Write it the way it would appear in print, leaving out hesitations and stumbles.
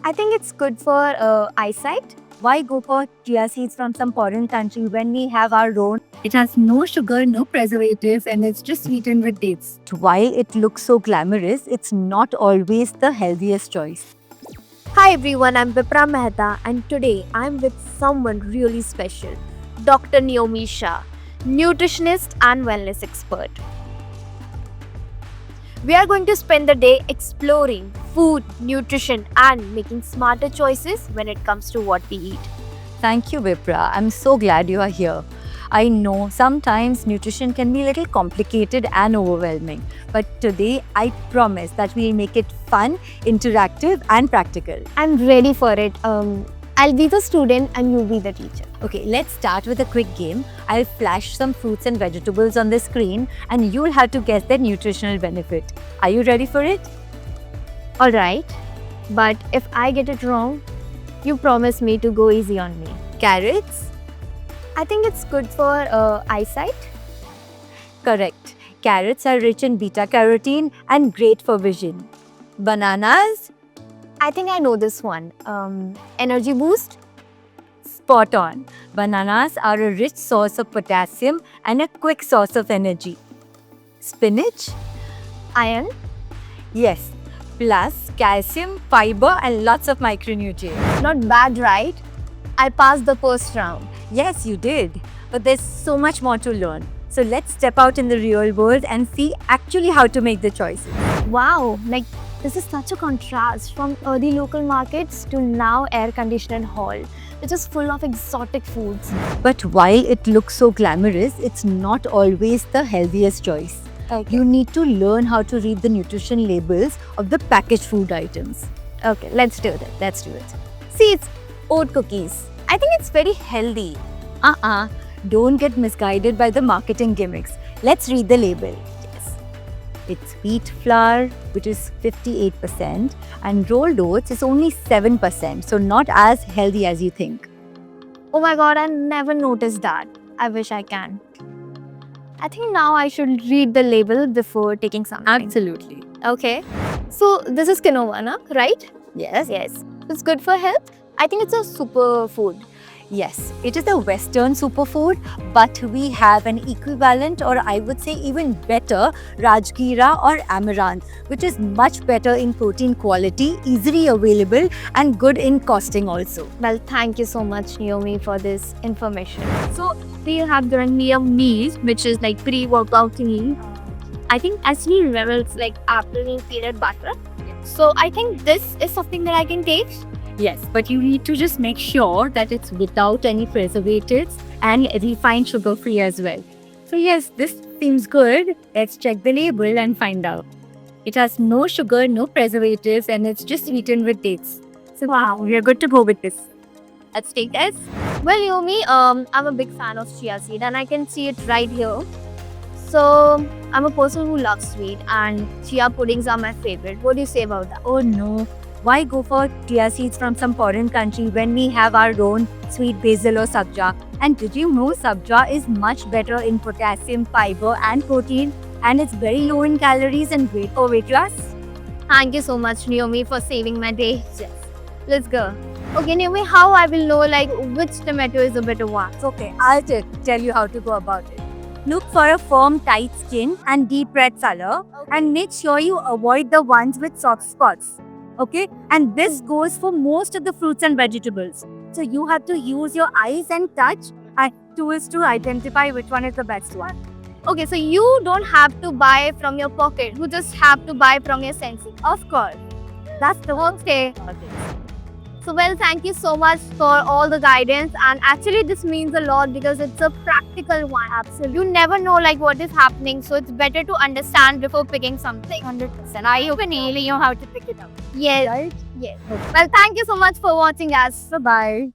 I think it's good for eyesight. Why go for chia seeds from some foreign country when we have our own? It has no sugar, no preservatives, and it's just sweetened with dates. While it looks so glamorous, it's not always the healthiest choice. Hi everyone, I'm Vipra Mehta and today I'm with someone really special, Dr. Naomi Shah, nutritionist and wellness expert. We are going to spend the day exploring food, nutrition and making smarter choices when it comes to what we eat. Thank you, Vipra. I'm so glad you are here. I know sometimes nutrition can be a little complicated and overwhelming, but today I promise that we'll make it fun, interactive, and practical. I'm ready for it. I'll be the student and you'll be the teacher. Okay, let's start with a quick game. I'll flash some fruits and vegetables on the screen, and you'll have to guess their nutritional benefit. Are you ready for it? Alright, but if I get it wrong, you promise me to go easy on me. Carrots? I think it's good for eyesight. Correct. Carrots are rich in beta carotene and great for vision. Bananas? I think I know this one. Energy boost? Spot on. Bananas are a rich source of potassium and a quick source of energy. Spinach? Iron? Yes. Plus calcium, fiber, and lots of micronutrients. Not bad, right? I passed the first round. Yes, you did. But there's so much more to learn. So let's step out in the real world and see actually how to make the choices. Wow, like this is such a contrast from early local markets to now air-conditioned hall, which is full of exotic foods. But while it looks so glamorous, it's not always the healthiest choice. Okay. You need to learn how to read the nutrition labels of the packaged food items. Okay, let's do that. Let's do it. See, it's oat cookies. I think it's very healthy. Don't get misguided by the marketing gimmicks. Let's read the label. Yes. It's wheat flour, which is 58%, and rolled oats is only 7%, so not as healthy as you think. Oh my god, I never noticed that. I wish I can. I think now I should read the label before taking something. Absolutely. Okay. So this is quinoa, na? Right? Yes. Yes. It's good for health. I think it's a superfood. Yes, it is a Western superfood, but we have an equivalent, or I would say even better, Rajgira or Amaranth, which is much better in protein quality, easily available, and good in costing also. Well, thank you so much, Naomi, for this information. So we have the meals, which is like pre-workout meal. I think actually remember it's like apple and peanut butter. So I think this is something that I can taste. Yes, but you need to just make sure that it's without any preservatives and refined sugar free as well. So yes, this seems good. Let's check the label and find out. It has no sugar, no preservatives, and it's just sweetened with dates. So wow, we are good to go with this. Let's take this. Well, Naomi, I'm a big fan of chia seed and I can see it right here. So I'm a person who loves sweet and chia puddings are my favorite. What do you say about that? Oh no, why go for chia seeds from some foreign country when we have our own sweet basil or sabja? And did you know sabja is much better in potassium, fiber and protein, and it's very low in calories and great for weight loss? Thank you so much, Naomi, for saving my day. Yes. Let's go. Okay, Naomi, how I will know like which tomato is a better one? Okay, I'll tell you how to go about it. Look for a firm, tight skin and deep red color, and make sure you avoid the ones with soft spots. Okay, and this goes for most of the fruits and vegetables. So you have to use your eyes and touch tools to identify which one is the best one. Okay, so you don't have to buy from your pocket. You just have to buy from your senses. Of course, that's the Okay. So well, thank you so much for all the guidance, and actually this means a lot because it's a practical one. Absolutely. You never know like what is happening, so it's better to understand before picking something. 100%. I openly know how to pick it up. Yes. Right? Yes. Well, thank you so much for watching us. Bye-bye.